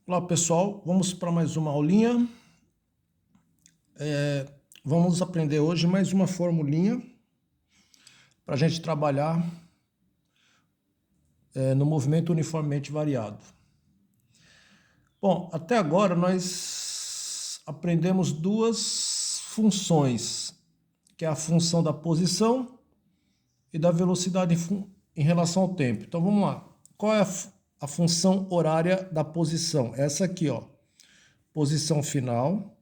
Olá pessoal, vamos para mais uma aulinha. Vamos aprender hoje mais uma formulinha para a gente trabalhar no movimento uniformemente variado. Bom, até agora nós aprendemos duas funções, que é a função da posição e da velocidade em relação ao tempo. Então vamos lá. Qual é a função horária da posição? Essa aqui, ó. Posição final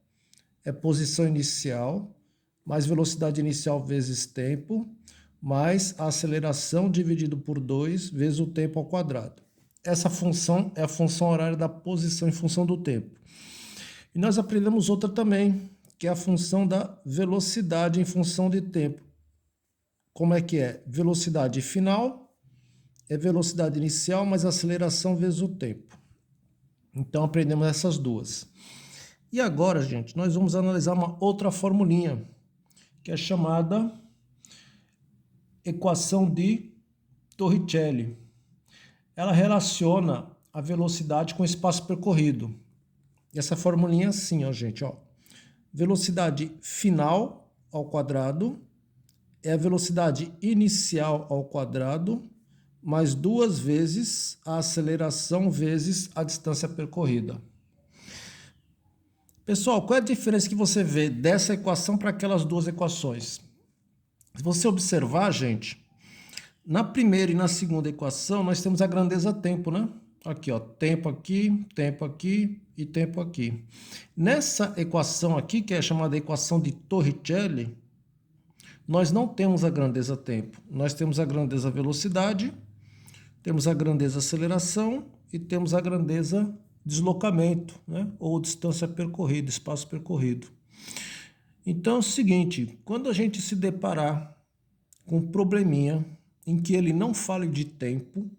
é posição inicial, mais velocidade inicial vezes tempo, mais a aceleração dividido por 2 vezes o tempo ao quadrado. Essa função é a função horária da posição em função do tempo. E nós aprendemos outra também, que é a função da velocidade em função de tempo. Como é que é? Velocidade final é velocidade inicial mais aceleração vezes o tempo. Então aprendemos essas duas. E agora, gente, nós vamos analisar uma outra formulinha, que é chamada equação de Torricelli. Ela relaciona a velocidade com o espaço percorrido. E essa formulinha é assim, ó, gente, ó. Velocidade final ao quadrado é a velocidade inicial ao quadrado mais 2 vezes a aceleração vezes a distância percorrida. Pessoal, qual é a diferença que você vê dessa equação para aquelas duas equações? Se você observar, gente, na primeira e na segunda equação, nós temos a grandeza tempo, né? Aqui, ó, tempo aqui e tempo aqui. Nessa equação aqui, que é chamada equação de Torricelli, nós não temos a grandeza tempo. Nós temos a grandeza velocidade, temos a grandeza aceleração e temos a grandeza deslocamento, né? Ou distância percorrida, espaço percorrido. Então é o seguinte, quando a gente se deparar com um probleminha em que ele não fale de tempo,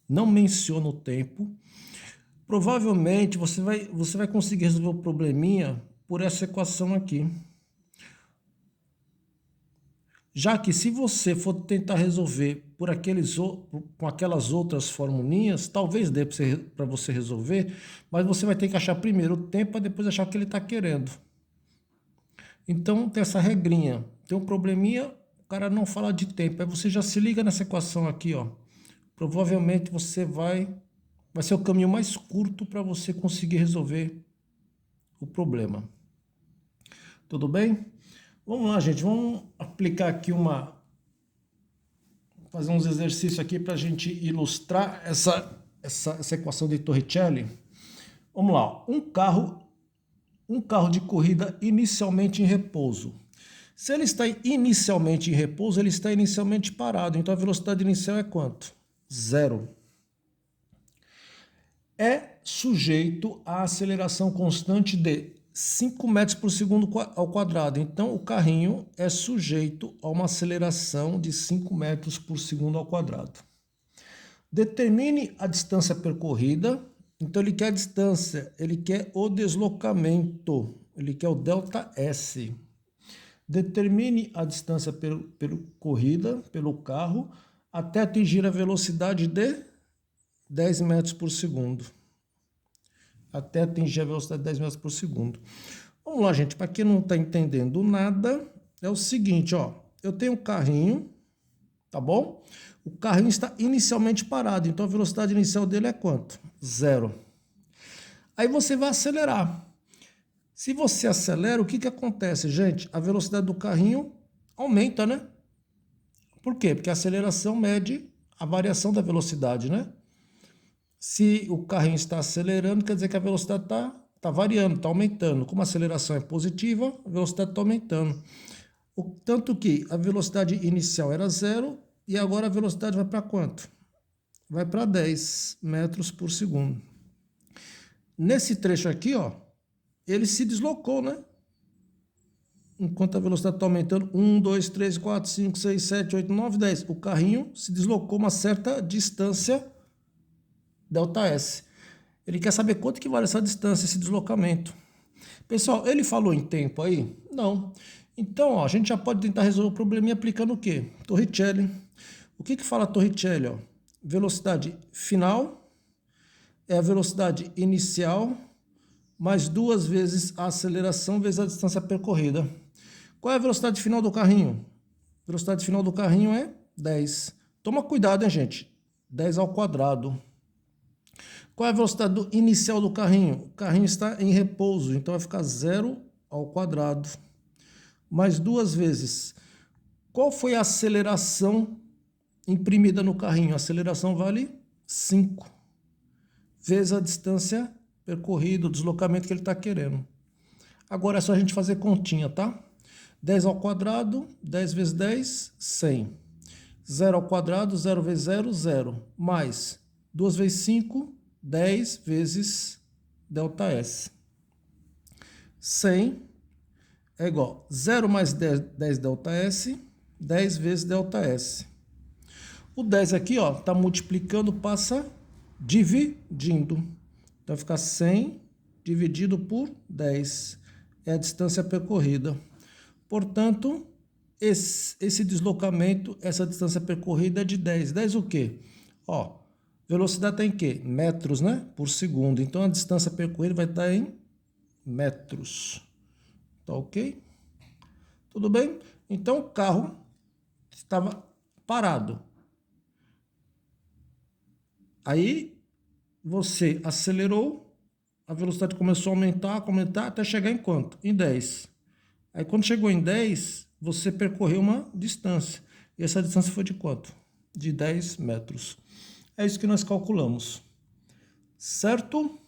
não menciona o tempo, provavelmente você vai conseguir resolver o probleminha por essa equação aqui. Já que se você for tentar resolver com aquelas outras formulinhas, talvez dê para você resolver, mas você vai ter que achar primeiro o tempo para depois achar o que ele está querendo. Então tem essa regrinha, tem um probleminha, o cara não fala de tempo, aí você já se liga nessa equação aqui, ó. Provavelmente vai ser o caminho mais curto para você conseguir resolver o problema. Tudo bem? Vamos lá, gente, vamos aplicar aqui fazer uns exercícios aqui para a gente ilustrar essa equação de Torricelli. Vamos lá, um carro de corrida inicialmente em repouso. Se ele está inicialmente em repouso, ele está inicialmente parado, então a velocidade inicial é quanto? 0. É sujeito à aceleração constante de 5 metros por segundo ao quadrado. Então, o carrinho é sujeito a uma aceleração de 5 metros por segundo ao quadrado. Determine a distância percorrida. Então, ele quer a distância, ele quer o deslocamento, ele quer o ΔS. Determine a distância percorrida pelo carro até atingir a velocidade de 10 metros por segundo. Até atingir a velocidade de 10 metros por segundo. Vamos lá, gente, para quem não está entendendo nada, é o seguinte, ó, eu tenho um carrinho, tá bom? O carrinho está inicialmente parado, então a velocidade inicial dele é quanto? 0. Aí você vai acelerar. Se você acelera, o que que acontece, gente? A velocidade do carrinho aumenta, né? Por quê? Porque a aceleração mede a variação da velocidade, né? Se o carrinho está acelerando, quer dizer que a velocidade está variando, está aumentando. Como a aceleração é positiva, a velocidade está aumentando. Tanto que a velocidade inicial era 0 e agora a velocidade vai para quanto? Vai para 10 metros por segundo. Nesse trecho aqui, ó, ele se deslocou, né? Enquanto a velocidade está aumentando, 1, 2, 3, 4, 5, 6, 7, 8, 9, 10. O carrinho se deslocou uma certa distância ΔS. Ele quer saber quanto que vale essa distância, esse deslocamento. Pessoal, ele falou em tempo aí? Não. Então, ó, a gente já pode tentar resolver o probleminha aplicando o quê? Torricelli. O que que fala Torricelli? Ó? Velocidade final é a velocidade inicial mais 2 vezes a aceleração vezes a distância percorrida. Qual é a velocidade final do carrinho? A velocidade final do carrinho é 10. Toma cuidado, hein, gente? 10 ao quadrado. Qual é a velocidade inicial do carrinho? O carrinho está em repouso, então vai ficar 0 ao quadrado. Mais 2 vezes. Qual foi a aceleração imprimida no carrinho? A aceleração vale 5. Vezes a distância percorrida, o deslocamento que ele está querendo. Agora é só a gente fazer continha, tá? 10 ao quadrado, 10 vezes 10, 100. 0 ao quadrado, 0 vezes 0, 0. Mais 2 vezes 5, 10 vezes ΔS. 100 é igual a 0 mais 10, 10 ΔS, 10 vezes ΔS. O 10 aqui, ó, tá multiplicando, passa dividindo. Então vai ficar 100 dividido por 10. É a distância percorrida. Portanto, esse deslocamento, essa distância percorrida é de 10. 10 o quê? Ó, velocidade está em quê? Metros, né? Por segundo. Então, a distância percorrida vai estar em metros. Tá ok? Tudo bem? Então, o carro estava parado. Aí, você acelerou, a velocidade começou a aumentar, até chegar em quanto? Em 10. Aí, quando chegou em 10, você percorreu uma distância. E essa distância foi de quanto? De 10 metros. É isso que nós calculamos. Certo?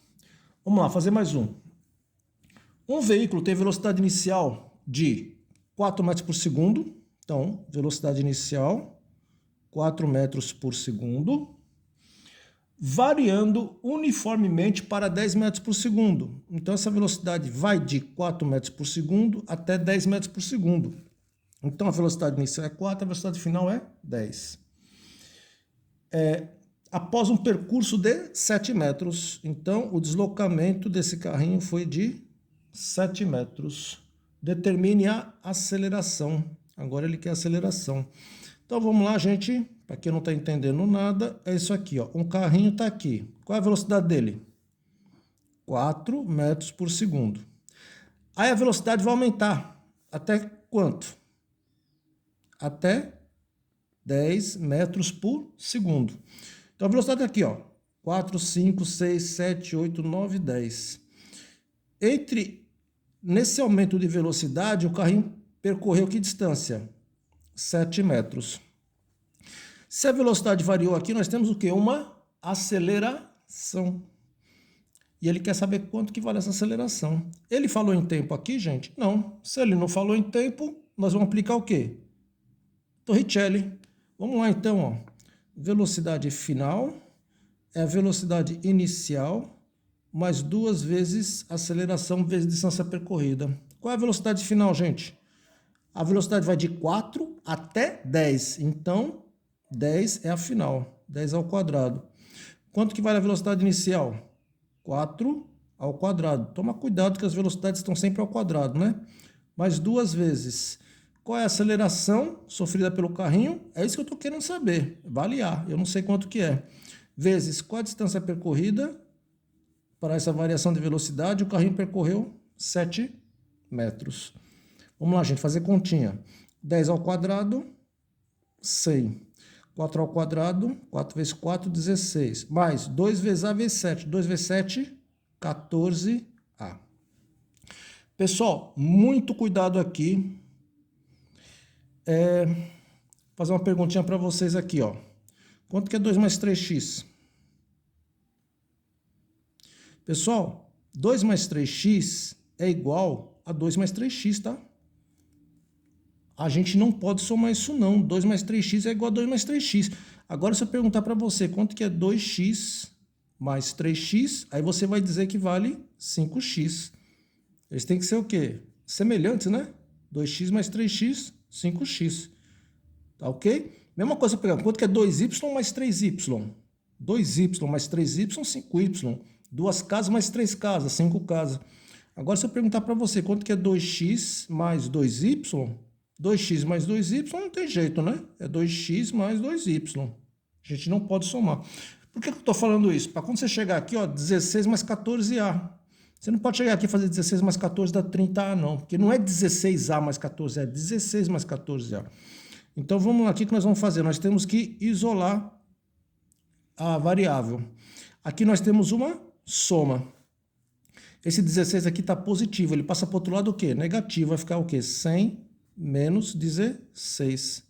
Vamos lá, fazer mais um. Um veículo tem velocidade inicial de 4 metros por segundo. Então, velocidade inicial, 4 metros por segundo. Variando uniformemente para 10 metros por segundo. Então, essa velocidade vai de 4 metros por segundo até 10 metros por segundo. Então, a velocidade inicial é 4, a velocidade final é 10. Após um percurso de 7 metros, então, o deslocamento desse carrinho foi de 7 metros. Determine a aceleração. Agora ele quer aceleração. Então, vamos lá, gente. Para quem não está entendendo nada, é isso aqui, ó. Um carrinho está aqui. Qual é a velocidade dele? 4 metros por segundo. Aí a velocidade vai aumentar. Até quanto? Até 10 metros por segundo. Então a velocidade é aqui, ó. 4, 5, 6, 7, 8, 9, 10. Nesse aumento de velocidade, o carrinho percorreu que distância? 7 metros. Se a velocidade variou aqui, nós temos o quê? Uma aceleração. E ele quer saber quanto que vale essa aceleração. Ele falou em tempo aqui, gente? Não. Se ele não falou em tempo, nós vamos aplicar o quê? Torricelli. Vamos lá então, ó. Velocidade final é a velocidade inicial mais 2 vezes aceleração vezes distância percorrida. Qual é a velocidade final, gente? A velocidade vai de 4 até 10. Então, 10 é a final. 10 ao quadrado. Quanto que vale a velocidade inicial? 4 ao quadrado. Toma cuidado que as velocidades estão sempre ao quadrado, né? Mais 2 vezes. Qual é a aceleração sofrida pelo carrinho? É isso que eu estou querendo saber. Vale A. Eu não sei quanto que é. Vezes qual a distância percorrida para essa variação de velocidade? O carrinho percorreu 7 metros. Vamos lá, gente, fazer continha. 10 ao quadrado, 100. 4 ao quadrado, 4 vezes 4, 16. Mais 2 vezes A vezes 7. 2 vezes 7, 14A. Pessoal, muito cuidado aqui. Fazer uma perguntinha para vocês aqui, ó. Quanto que é 2 mais 3x? Pessoal, 2 mais 3x é igual a 2 mais 3x, tá? A gente não pode somar isso não. 2 mais 3x é igual a 2 mais 3x. Agora, se eu perguntar para você quanto que é 2x mais 3x, aí você vai dizer que vale 5x. Eles têm que ser o quê? Semelhantes, né? 2x mais 3x, 5x. Tá ok? Mesma coisa, eu pegar quanto que é 2y mais 3y. 2y mais 3y, 5y. 2 casas mais 3 casas, 5 casas. Agora, se eu perguntar para você quanto que é 2x mais 2y... 2x mais 2y não tem jeito, né? É 2x mais 2y. A gente não pode somar. Por que eu estou falando isso? Para quando você chegar aqui, ó, 16 mais 14A. Você não pode chegar aqui e fazer 16 mais 14 dá 30A, não. Porque não é 16A mais 14, é 16 mais 14A. Então vamos lá, o que nós vamos fazer? Nós temos que isolar a variável. Aqui nós temos uma soma. Esse 16 aqui está positivo, ele passa para o outro lado o quê? Negativo, vai ficar o quê? 100 menos 16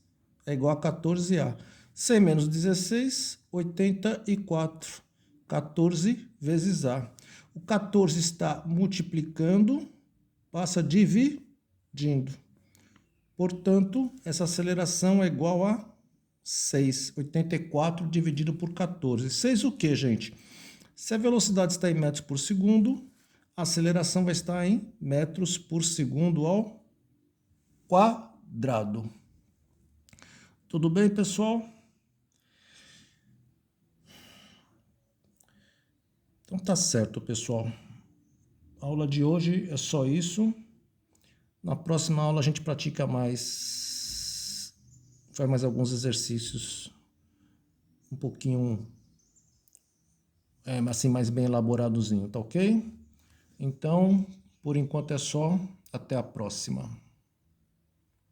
é igual a 14A. 100 menos 16, 84. 14 vezes A. O 14 está multiplicando, passa dividindo. Portanto, essa aceleração é igual a 6. 84 dividido por 14. 6 o quê, gente? Se a velocidade está em metros por segundo, a aceleração vai estar em metros por segundo ao quadrado. Tudo bem, pessoal? Então tá certo, pessoal. A aula de hoje é só isso. Na próxima aula a gente pratica mais, faz mais alguns exercícios um pouquinho assim mais bem elaboradozinho, tá ok? Então, por enquanto é só. Até a próxima.